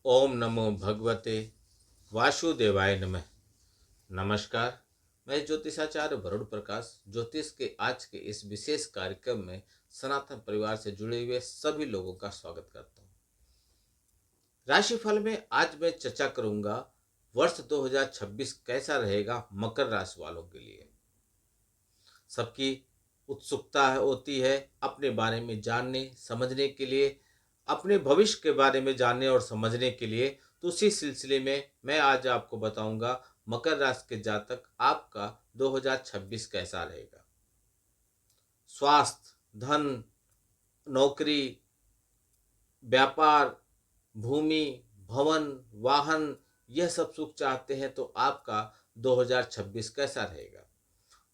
ओम नमो भगवते वासुदेवाय नमः। नमस्कार। मैं ज्योतिषाचार्य वरुण प्रकाश ज्योतिष के आज के इस विशेष कार्यक्रम में सनातन परिवार से जुड़े हुए सभी लोगों का स्वागत करता हूँ। राशिफल में आज मैं चर्चा करूंगा वर्ष 2026 कैसा रहेगा मकर राशि वालों के लिए। सबकी उत्सुकता होती है अपने बारे में जानने समझने के लिए, अपने भविष्य के बारे में जानने और समझने के लिए। तो उसी सिलसिले में मैं आज आपको बताऊंगा मकर राशि के जातक आपका 2026 कैसा रहेगा। स्वास्थ्य, धन, नौकरी, व्यापार, भूमि, भवन, वाहन, यह सब सुख चाहते हैं तो आपका 2026 कैसा रहेगा।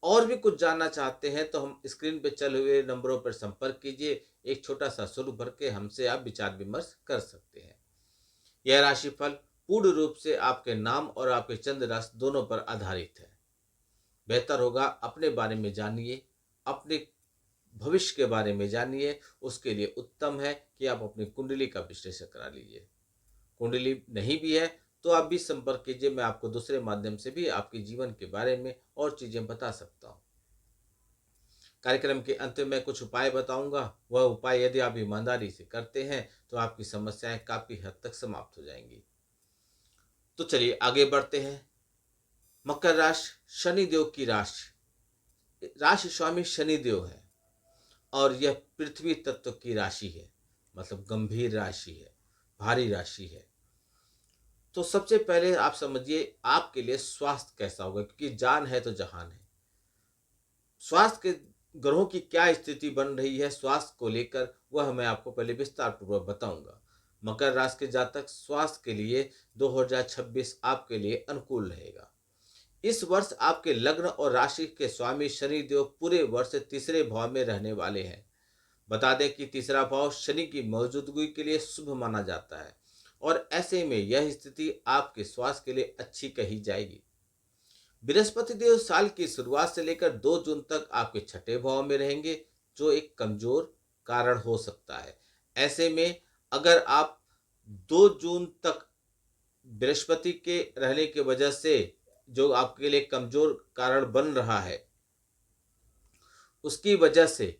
और भी कुछ जानना चाहते हैं तो हम स्क्रीन पे चल हुए नंबरों पर संपर्क कीजिए। एक छोटा सा शुल्क भर के हमसे आप विचार विमर्श कर सकते हैं। यह राशिफल पूर्ण रूप से आपके नाम और आपके चंद्र राशि दोनों पर आधारित है। बेहतर होगा अपने बारे में जानिए, अपने भविष्य के बारे में जानिए। उसके लिए उत्तम है कि आप अपनी कुंडली का विश्लेषण करा लीजिए। कुंडली नहीं भी है तो आप भी संपर्क कीजिए। मैं आपको दूसरे माध्यम से भी आपके जीवन के बारे में और चीजें बता सकता हूँ। कार्यक्रम के अंत में कुछ उपाय बताऊंगा। वह उपाय यदि आप ईमानदारी से करते हैं तो आपकी समस्याएं काफी हद तक समाप्त हो जाएंगी। तो चलिए आगे बढ़ते हैं। मकर राशि शनिदेव की राशि, राशि स्वामी शनिदेव है और यह पृथ्वी तत्व की राशि है, मतलब गंभीर राशि है, भारी राशि है। तो सबसे पहले आप समझिए आपके लिए स्वास्थ्य कैसा होगा, क्योंकि जान है तो जहान है। स्वास्थ्य के ग्रहों की क्या स्थिति बन रही है स्वास्थ्य को लेकर, वह मैं आपको पहले विस्तार पूर्वक बताऊंगा। मकर राशि के जातक स्वास्थ्य के लिए 2026 आपके लिए अनुकूल रहेगा। इस वर्ष आपके लग्न और राशि के स्वामी शनिदेव पूरे वर्ष तीसरे भाव में रहने वाले हैं। बता दें कि तीसरा भाव शनि की मौजूदगी के लिए शुभ माना जाता है और ऐसे में यह स्थिति आपके स्वास्थ्य के लिए अच्छी कही जाएगी। बृहस्पति देव साल की शुरुआत से लेकर 2 जून तक आपके छठे भाव में रहेंगे, जो एक कमजोर कारण हो सकता है। ऐसे में अगर आप 2 जून तक बृहस्पति के रहने की वजह से जो आपके लिए कमजोर कारण बन रहा है, उसकी वजह से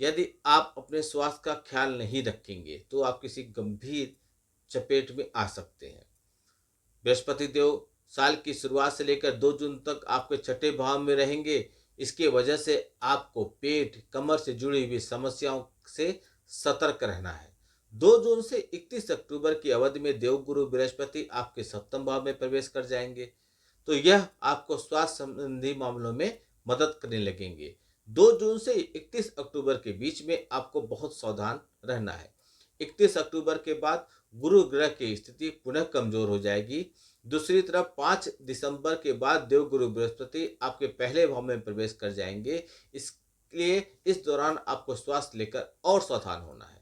यदि आप अपने स्वास्थ्य का ख्याल नहीं रखेंगे तो आप किसी गंभीर चपेट में आ सकते हैं। बृहस्पति देव साल की शुरुआत से लेकर 2 जून तक आपके छठे भाव में रहेंगे। इसके वजह से आपको पेट कमर से जुड़ी हुई समस्याओं से सतर्क रहना है। 2 जून से 31 अक्टूबर की अवधि में देवगुरु बृहस्पति आपके सप्तम भाव में प्रवेश कर जाएंगे, तो यह आपको स्वास्थ्य संबंधी मामलों में मदद करने लगेंगे। 2 जून से 31 अक्टूबर के बीच में आपको बहुत सावधान रहना है। 31 अक्टूबर के बाद गुरु ग्रह की स्थिति पुनः कमजोर हो जाएगी। दूसरी तरफ 5 दिसंबर के बाद देवगुरु बृहस्पति आपके पहले भाव में प्रवेश कर जाएंगे। इसलिए इस दौरान आपको स्वास्थ्य लेकर और सावधान होना है।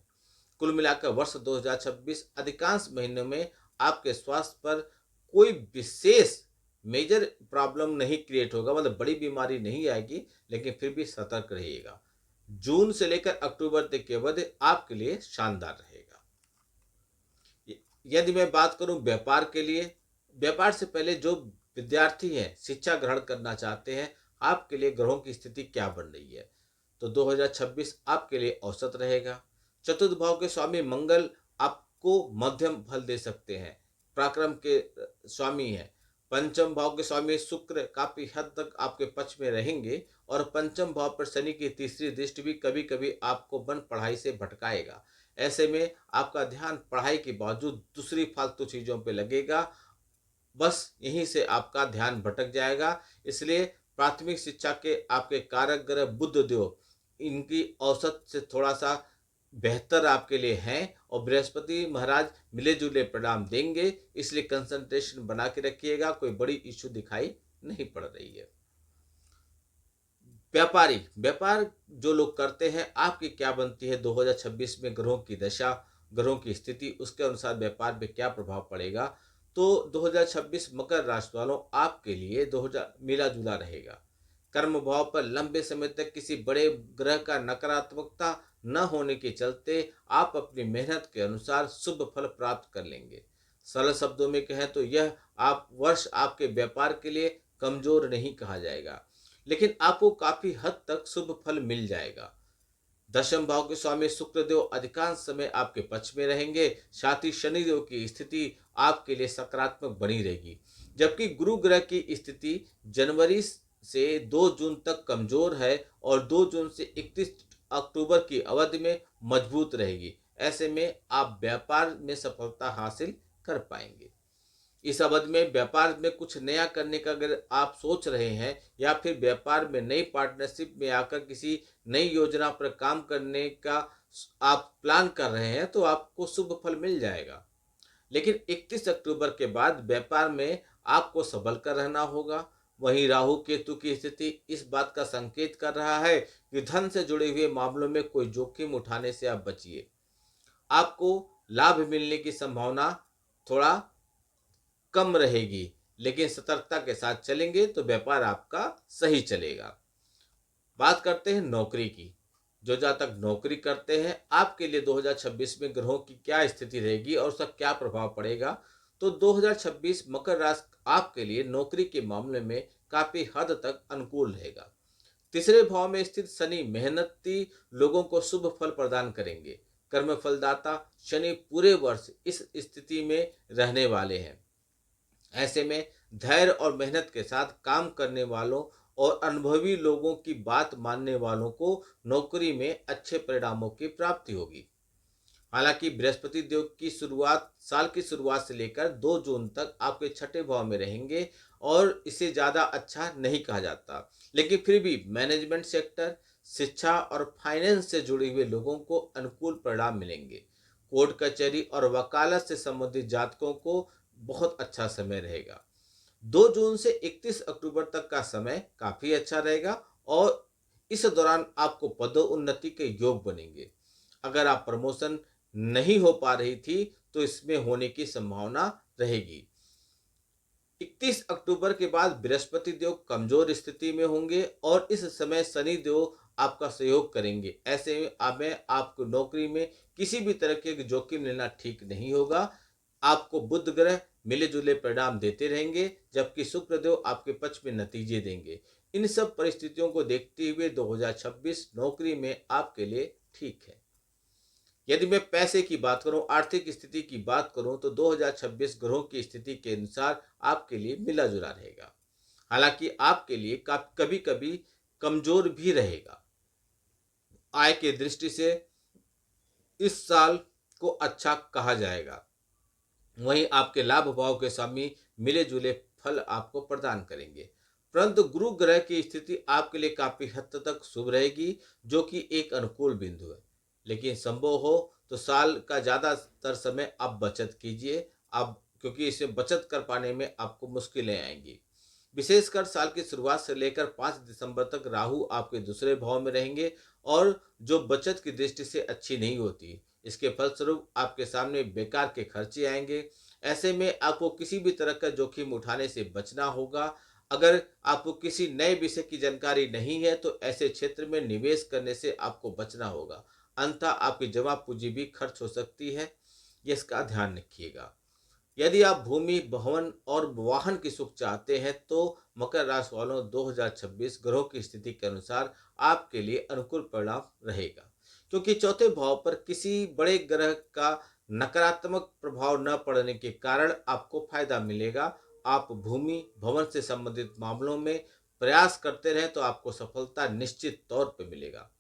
कुल मिलाकर वर्ष 2026 अधिकांश महीनों में आपके स्वास्थ्य पर कोई विशेष मेजर प्रॉब्लम नहीं क्रिएट होगा, मतलब बड़ी बीमारी नहीं आएगी, लेकिन फिर भी सतर्क रहिएगा। जून से लेकर अक्टूबर तक की अवधि आपके लिए शानदार रहेगा। यदि मैं बात करूं व्यापार के लिए, व्यापार से पहले जो विद्यार्थी हैं शिक्षा ग्रहण करना चाहते हैं, आपके लिए ग्रहों की स्थिति क्या बन रही है, तो 2026 आपके लिए औसत रहेगा। चतुर्थ भाव के स्वामी मंगल आपको मध्यम फल दे सकते हैं, पराक्रम के स्वामी हैं। पंचम भाव के स्वामी शुक्र काफी हद तक आपके पक्ष में रहेंगे और पंचम भाव पर शनि की तीसरी दृष्टि भी कभी कभी आपको मन पढ़ाई से भटकाएगा। ऐसे में आपका ध्यान पढ़ाई के बावजूद दूसरी फालतू चीजों पे लगेगा, बस यहीं से आपका ध्यान भटक जाएगा। इसलिए प्राथमिक शिक्षा के आपके कारक ग्रह बुध देव इनकी औसत से थोड़ा सा बेहतर आपके लिए हैं और बृहस्पति महाराज मिले जुले परिणाम देंगे। इसलिए कंसंट्रेशन बना के रखिएगा, कोई बड़ी इश्यू दिखाई नहीं पड़ रही है। व्यापार जो लोग करते हैं, आपकी क्या बनती है 2026 में ग्रहों की दशा, ग्रहों की स्थिति, उसके अनुसार व्यापार पे क्या प्रभाव पड़ेगा। तो 2026 मकर राशि वालों आपके लिए 2000 मिला जुला रहेगा। कर्म भाव पर लंबे समय तक किसी बड़े ग्रह का नकारात्मकता न होने के चलते आप अपनी मेहनत के अनुसार शुभ फल प्राप्त कर लेंगे। सरल शब्दों में कहें तो यह आप वर्ष आपके व्यापार के लिए कमजोर नहीं कहा जाएगा, लेकिन आपको काफी हद तक शुभ फल मिल जाएगा। दशम भाव के स्वामी शुक्रदेव अधिकांश समय आपके पक्ष में रहेंगे। साथ ही शनिदेव की स्थिति आपके लिए सकारात्मक बनी रहेगी, जबकि गुरु ग्रह की स्थिति जनवरी से 2 जून तक कमजोर है और 2 जून से 31 अक्टूबर की अवधि में मजबूत रहेगी। ऐसे में आप व्यापार में सफलता हासिल कर पाएंगे। इस अवधि में व्यापार में कुछ नया करने का अगर आप सोच रहे हैं या फिर व्यापार में नई पार्टनरशिप में आकर किसी नई योजना पर काम करने का आप प्लान कर रहे हैं तो आपको शुभ फल मिल जाएगा। लेकिन 31 अक्टूबर के बाद व्यापार में आपको संभल कर रहना होगा। वहीं राहु केतु की स्थिति इस बात का संकेत कर रहा है कि धन से जुड़े हुए मामलों में कोई जोखिम उठाने से आप बचिए। आपको लाभ मिलने की संभावना थोड़ा कम रहेगी, लेकिन सतर्कता के साथ चलेंगे तो व्यापार आपका सही चलेगा। बात करते हैं नौकरी की। जो जातक नौकरी करते हैं, आपके लिए 2026 में ग्रहों की क्या स्थिति रहेगी और उसका क्या प्रभाव पड़ेगा। तो 2026 मकर राशि आपके लिए नौकरी के मामले में काफी हद तक अनुकूल रहेगा। तीसरे भाव में स्थित शनि मेहनती लोगों को शुभ फल प्रदान करेंगे। कर्म फलदाता शनि पूरे वर्ष इस स्थिति में रहने वाले हैं। ऐसे में धैर्य और मेहनत के साथ काम करने वालों और अनुभवी लोगों की बात मानने वालों को नौकरी में अच्छे परिणामों की प्राप्ति होगी। हालांकि बृहस्पति देव की शुरुआत साल की शुरुआत से लेकर 2 जून तक आपके छठे भाव में रहेंगे और इसे ज़्यादा अच्छा नहीं कहा जाता, लेकिन फिर भी मैनेजमेंट सेक्टर, शिक्षा और फाइनेंस से जुड़े हुए लोगों को अनुकूल परिणाम मिलेंगे। कोर्ट कचहरी और वकालत से संबंधित जातकों को बहुत अच्छा समय रहेगा। 2 जून से 31 अक्टूबर तक का समय काफी अच्छा रहेगा और इस दौरान आपको पदोन्नति के योग बनेंगे। अगर आप प्रमोशन नहीं हो पा रही थी तो इसमें होने की संभावना रहेगी। 31 अक्टूबर के बाद बृहस्पति देव कमजोर स्थिति में होंगे और इस समय शनि देव आपका सहयोग करेंगे। ऐसे में आपको नौकरी में किसी भी तरह के जोखिम लेना ठीक नहीं होगा। आपको बुध ग्रह मिले जुले परिणाम देते रहेंगे, जबकि शुक्र देव आपके पक्ष में नतीजे देंगे। इन सब परिस्थितियों को देखते हुए 2026 नौकरी में आपके लिए ठीक है। यदि मैं पैसे की बात करूं, आर्थिक स्थिति की बात करूं, तो 2026 ग्रहों की स्थिति के अनुसार आपके लिए मिला जुला रहेगा। हालांकि आपके लिए कभी कभी कमजोर भी रहेगा। आय की दृष्टि से इस साल को अच्छा कहा जाएगा। वहीं आपके लाभ भाव के स्वामी मिले जुले फल आपको प्रदान करेंगे, परंतु गुरु ग्रह की स्थिति आपके लिए काफी हद तक शुभ रहेगी, जो कि एक अनुकूल बिंदु है। लेकिन संभव हो तो साल का ज्यादातर समय आप बचत कीजिए, आप क्योंकि इसे बचत कर पाने में आपको मुश्किलें आएंगी। विशेषकर साल की शुरुआत से लेकर 5 दिसंबर तक राहु आपके दूसरे भाव में रहेंगे और जो बचत की दृष्टि से अच्छी नहीं होती। इसके फलस्वरूप आपके सामने बेकार के खर्चे आएंगे। ऐसे में आपको किसी भी तरह का जोखिम उठाने से बचना होगा। अगर आपको किसी नए विषय की जानकारी नहीं है तो ऐसे क्षेत्र में निवेश करने से आपको बचना होगा, अन्यथा आपकी जमा पूंजी भी खर्च हो सकती है। इसका ध्यान रखिएगा। यदि आप भूमि, भवन और वाहन की सुख चाहते हैं तो मकर राशि वालों 2026 ग्रहों की स्थिति के अनुसार आपके लिए अनुकूल परिणाम रहेगा, क्योंकि चौथे भाव पर किसी बड़े ग्रह का नकारात्मक प्रभाव न पड़ने के कारण आपको फायदा मिलेगा। आप भूमि, भवन से संबंधित मामलों में प्रयास करते रहें तो आपको सफलता निश्चित तौर पर मिलेगा।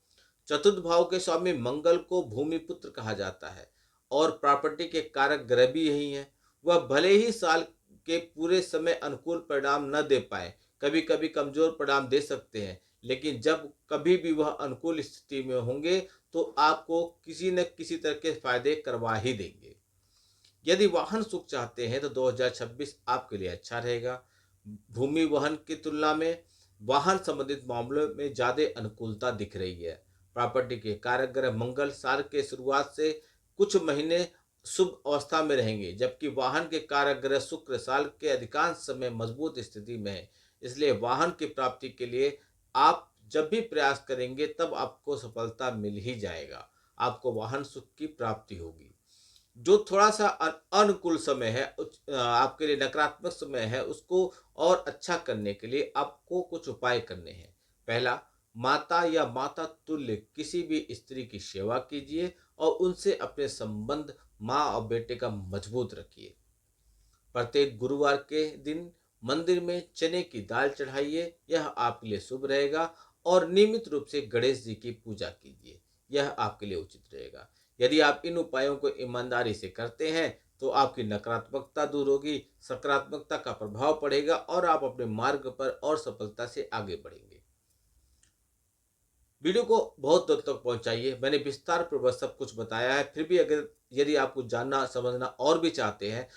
चतुर्थ भाव के स्वामी मंगल को भूमि पुत्र कहा जाता है और प्रॉपर्टी के कारक ग्रह भी यही है। वह भले ही साल के पूरे समय अनुकूल परिणाम न दे पाए, कभी कभी कमजोर परिणाम दे सकते हैं, लेकिन जब कभी भी वह अनुकूल स्थिति में होंगे तो आपको किसी न किसी तरह के फायदे करवा ही देंगे। यदि वाहन सुख चाहते हैं तो 2026 आपके लिए अच्छा रहेगा। भूमि वाहन की तुलना में वाहन संबंधित मामलों में ज्यादा अनुकूलता दिख रही है। प्रॉपर्टी के कारक ग्रह मंगल साल के शुरुआत से कुछ महीने शुभ अवस्था में रहेंगे, जबकि वाहन के कारक ग्रह शुक्र साल के अधिकांश समय मजबूत स्थिति में है। इसलिए वाहन की प्राप्ति के लिए आप जब भी प्रयास करेंगे तब आपको सफलता मिल ही जाएगा। आपको वाहन सुख की प्राप्ति होगी। जो थोड़ा सा अनुकूल समय है, आपके लिए नकारात्मक समय है, उसको और अच्छा करने के लिए आपको कुछ उपाय करने हैं। पहला, माता या माता तुल्य किसी भी स्त्री की सेवा कीजिए और उनसे अपने संबंध माँ और बेटे का मजबूत रखिए। प्रत्येक गुरुवार के दिन मंदिर में चने की दाल चढ़ाइए, यह आपके लिए शुभ रहेगा। और नियमित रूप से गणेश जी की पूजा कीजिए, यह आपके लिए उचित रहेगा। यदि आप इन उपायों को ईमानदारी से करते हैं तो आपकी नकारात्मकता दूर होगी, सकारात्मकता का प्रभाव पड़ेगा और आप अपने मार्ग पर और सफलता से आगे बढ़ेंगे। वीडियो को बहुत दूर तक पहुंचाइए। मैंने विस्तार पूर्वक सब कुछ बताया है, फिर भी अगर यदि आप कुछ जानना समझना और भी चाहते हैं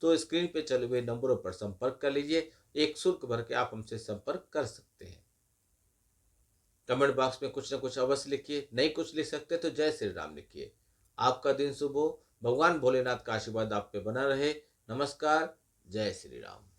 तो स्क्रीन पे चले हुए नंबरों पर संपर्क कर लीजिए। एक शुल्क भर के आप हमसे संपर्क कर सकते हैं। कमेंट बॉक्स में कुछ न कुछ अवश्य लिखिए, नहीं कुछ लिख सकते तो जय श्री राम लिखिए। आपका दिन शुभ हो, भगवान भोलेनाथ का आशीर्वाद आप पे बना रहे। नमस्कार, जय श्री राम।